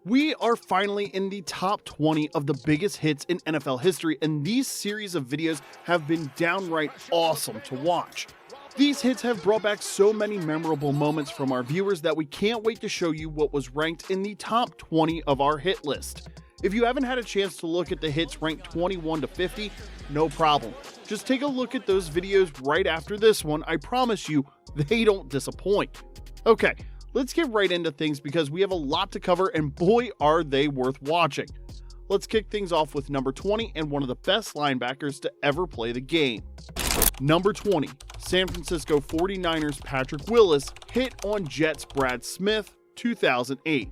We are finally in the top 20 of the biggest hits in NFL history, and these series of videos have been downright awesome to watch. These hits have brought back so many memorable moments from our viewers that we can't wait to show you what was ranked in the top 20 of our hit list. If you haven't had a chance to look at the hits ranked 21 to 50, no problem. Just take a look at those videos right after this one. I promise you, they don't disappoint. Okay, let's get right into things because we have a lot to cover and boy are they worth watching. Let's kick things off with number 20 and one of the best linebackers to ever play the game. Number 20, San Francisco 49ers Patrick Willis hit on Jets Brad Smith, 2008.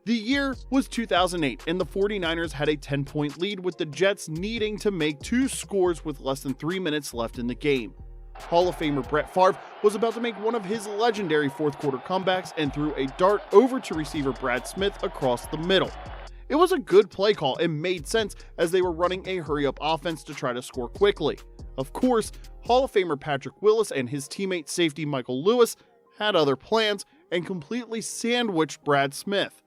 The year was 2008 and the 49ers had a 10-point lead with the Jets needing to make 2 scores with less than 3 minutes left in the game. Hall of Famer Brett Favre was about to make one of his legendary fourth quarter comebacks and threw a dart over to receiver Brad Smith across the middle. It was a good play call and made sense as they were running a hurry-up offense to try to score quickly. Of course, Hall of Famer Patrick Willis and his teammate safety Michael Lewis had other plans and completely sandwiched Brad Smith.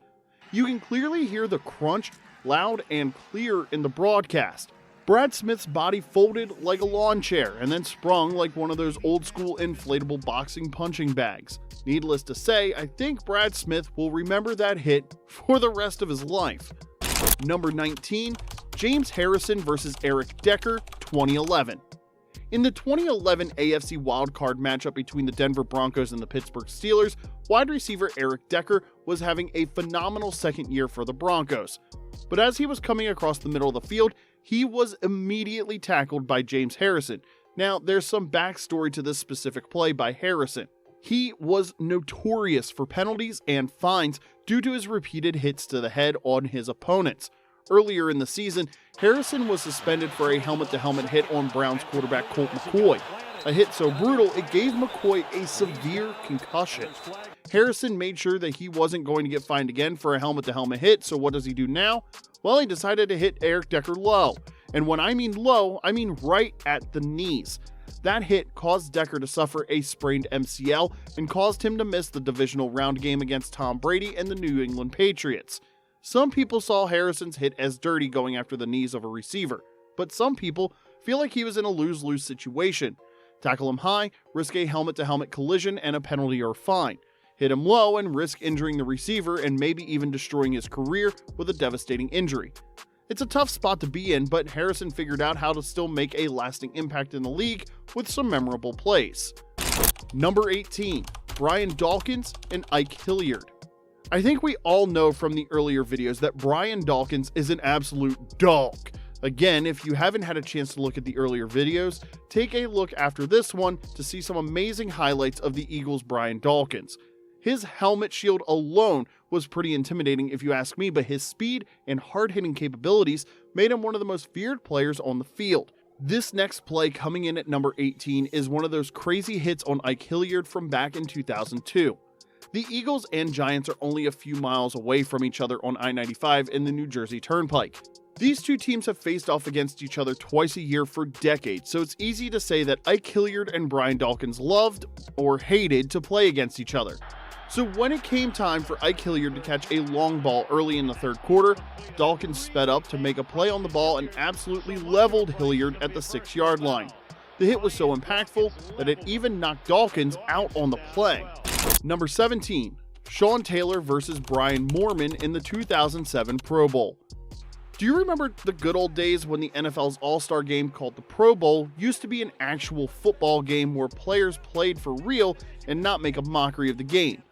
You can clearly hear the crunch loud and clear in the broadcast. Brad Smith's body folded like a lawn chair and then sprung like one of those old school inflatable boxing punching bags. Needless to say, I think Brad Smith will remember that hit for the rest of his life. Number 19, James Harrison vs. Eric Decker, 2011. In the 2011 AFC wildcard matchup between the Denver Broncos and the Pittsburgh Steelers, wide receiver Eric Decker was having a phenomenal second year for the Broncos. But as he was coming across the middle of the field, he was immediately tackled by James Harrison. Now, there's some backstory to this specific play by Harrison. He was notorious for penalties and fines due to his repeated hits to the head on his opponents. Earlier in the season, Harrison was suspended for a helmet-to-helmet hit on Browns quarterback Colt McCoy. A hit so brutal, it gave McCoy a severe concussion. Harrison made sure that he wasn't going to get fined again for a helmet-to-helmet hit, so what does he do now? Well, he decided to hit Eric Decker low. And when I mean low, I mean right at the knees. That hit caused Decker to suffer a sprained MCL and caused him to miss the divisional round game against Tom Brady and the New England Patriots. Some people saw Harrison's hit as dirty going after the knees of a receiver, but some people feel like he was in a lose-lose situation. Tackle him high, risk a helmet-to-helmet collision and a penalty or fine. Hit him low and risk injuring the receiver and maybe even destroying his career with a devastating injury. It's a tough spot to be in, but Harrison figured out how to still make a lasting impact in the league with some memorable plays. Number 18, Brian Dawkins and Ike Hilliard. I think we all know from the earlier videos that Brian Dawkins is an absolute dog. Again, if you haven't had a chance to look at the earlier videos, take a look after this one to see some amazing highlights of the Eagles' Brian Dawkins. His helmet shield alone was pretty intimidating if you ask me, but his speed and hard-hitting capabilities made him one of the most feared players on the field. This next play coming in at number 18 is one of those crazy hits on Ike Hilliard from back in 2002. The Eagles and Giants are only a few miles away from each other on I-95 in the New Jersey Turnpike. These two teams have faced off against each other twice a year for decades, so it's easy to say that Ike Hilliard and Brian Dawkins loved, or hated, to play against each other. So when it came time for Ike Hilliard to catch a long ball early in the third quarter, Dawkins sped up to make a play on the ball and absolutely leveled Hilliard at the 6-yard line. The hit was so impactful that it even knocked Dawkins out on the play. Number 17, Sean Taylor vs. Brian Moorman in the 2007 Pro Bowl. Do you remember the good old days when the NFL's All-Star game called the Pro Bowl used to be an actual football game where players played for real and not make a mockery of the game?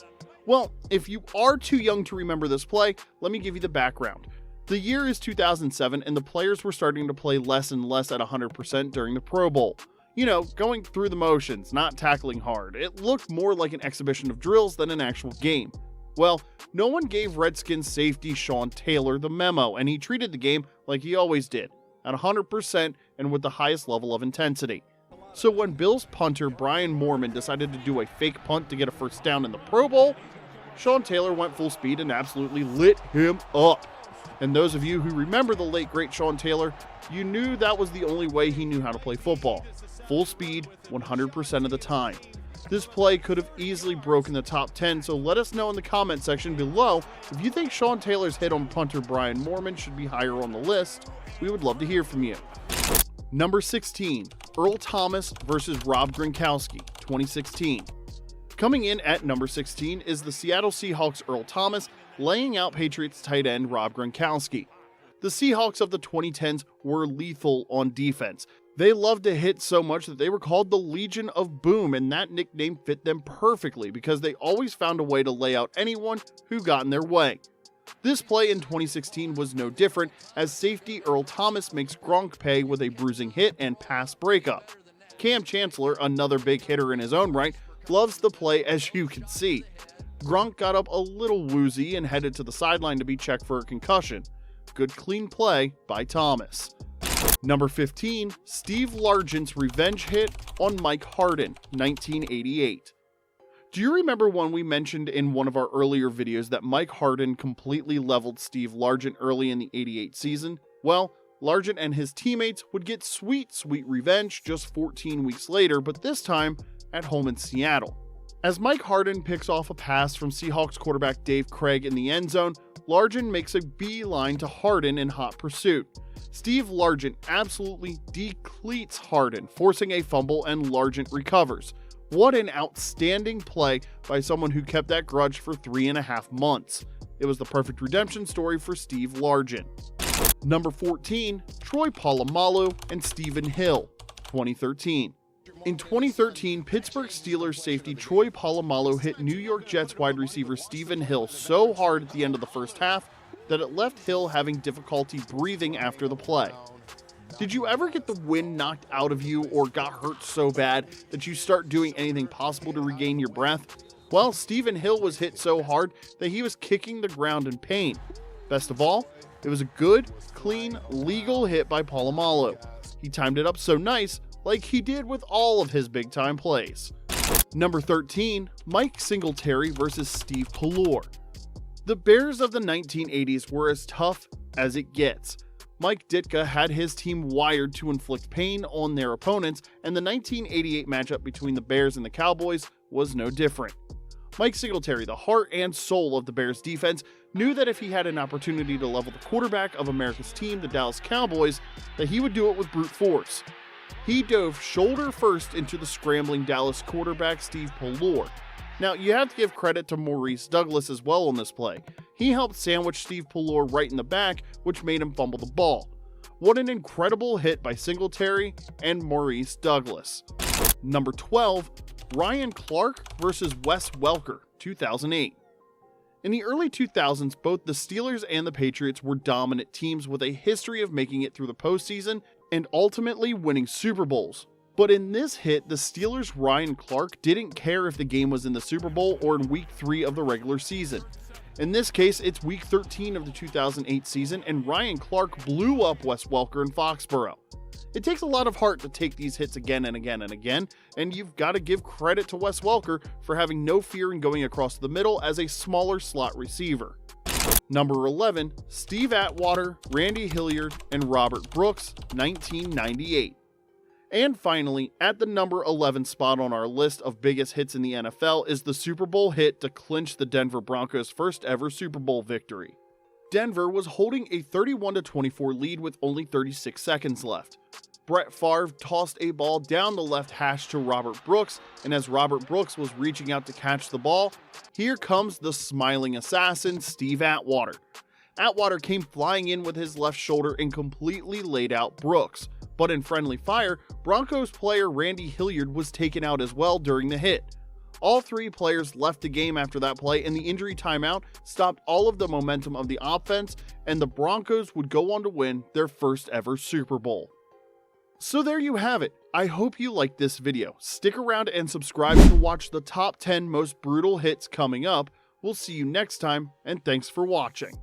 Well, if you are too young to remember this play, let me give you the background. The year is 2007 and the players were starting to play less and less at 100% during the Pro Bowl. You know, going through the motions, not tackling hard. It looked more like an exhibition of drills than an actual game. Well, no one gave Redskins safety Sean Taylor the memo, and he treated the game like he always did, at 100% and with the highest level of intensity. So when Bills punter Brian Moorman decided to do a fake punt to get a first down in the Pro Bowl, Sean Taylor went full speed and absolutely lit him up. And those of you who remember the late great Sean Taylor, you knew that was the only way he knew how to play football. Full speed, 100% of the time. This play could have easily broken the top 10, so let us know in the comment section below if you think Sean Taylor's hit on punter Brian Moorman should be higher on the list. We would love to hear from you. Number 16, Earl Thomas versus Rob Gronkowski, 2016. Coming in at number 16 is the Seattle Seahawks' Earl Thomas laying out Patriots tight end Rob Gronkowski. The Seahawks of the 2010s were lethal on defense. They loved to hit so much that they were called the Legion of Boom, and that nickname fit them perfectly because they always found a way to lay out anyone who got in their way. This play in 2016 was no different, as safety Earl Thomas makes Gronk pay with a bruising hit and pass breakup. Cam Chancellor, another big hitter in his own right, loves the play as you can see. Gronk got up a little woozy and headed to the sideline to be checked for a concussion. Good clean play by Thomas. Number 15, Steve Largent's revenge hit on Mike Harden, 1988. Do you remember when we mentioned in one of our earlier videos that Mike Harden completely leveled Steve Largent early in the 88 season? Well, Largent and his teammates would get sweet revenge just 14 weeks later, but this time at home in Seattle. As Mike Harden picks off a pass from Seahawks quarterback Dave Craig in the end zone, Largent makes a beeline to Harden in hot pursuit. Steve Largent absolutely decleats Harden, forcing a fumble, and Largent recovers. What an outstanding play by someone who kept that grudge for 3.5 months. It was the perfect redemption story for Steve Largent. Number 14, Troy Polamalu and Stephen Hill, 2013. In 2013, Pittsburgh Steelers safety Troy Polamalu hit New York Jets wide receiver Stephen Hill so hard at the end of the first half that it left Hill having difficulty breathing after the play. Did you ever get the wind knocked out of you or got hurt so bad that you start doing anything possible to regain your breath? Well, Stephen Hill was hit so hard that he was kicking the ground in pain. Best of all, it was a good, clean, legal hit by Polamalu. He timed it up so nice, like he did with all of his big-time plays. Number 13, Mike Singletary versus Steve Pellor. The Bears of the 1980s were as tough as it gets. Mike Ditka had his team wired to inflict pain on their opponents, and the 1988 matchup between the Bears and the Cowboys was no different. Mike Singletary, the heart and soul of the Bears defense, knew that if he had an opportunity to level the quarterback of America's team, the Dallas Cowboys, that he would do it with brute force. He dove shoulder first into the scrambling Dallas quarterback Steve Pellor. Now, you have to give credit to Maurice Douglas as well on this play. He helped sandwich Steve Pellor right in the back, which made him fumble the ball. What an incredible hit by Singletary and Maurice Douglas. Number 12, Ryan Clark versus Wes Welker, 2008. In the early 2000s, both the Steelers and the Patriots were dominant teams with a history of making it through the postseason and ultimately winning Super Bowls. But in this hit, the Steelers' Ryan Clark didn't care if the game was in the Super Bowl or in Week 3 of the regular season. In this case, it's Week 13 of the 2008 season, and Ryan Clark blew up Wes Welker in Foxborough. It takes a lot of heart to take these hits again and again and again, and you've got to give credit to Wes Welker for having no fear in going across the middle as a smaller slot receiver. Number 11, Steve Atwater, Randy Hilliard, and Robert Brooks, 1998. And finally, at the number 11 spot on our list of biggest hits in the NFL is the Super Bowl hit to clinch the Denver Broncos' first ever Super Bowl victory. Denver was holding a 31-24 lead with only 36 seconds left. Brett Favre tossed a ball down the left hash to Robert Brooks, and as Robert Brooks was reaching out to catch the ball, here comes the smiling assassin, Steve Atwater. Atwater came flying in with his left shoulder and completely laid out Brooks. But in friendly fire, Broncos player Randy Hilliard was taken out as well during the hit. All three players left the game after that play, and the injury timeout stopped all of the momentum of the offense, and the Broncos would go on to win their first ever Super Bowl. So there you have it. I hope you liked this video. Stick around and subscribe to watch the top 10 most brutal hits coming up. We'll see you next time, and thanks for watching.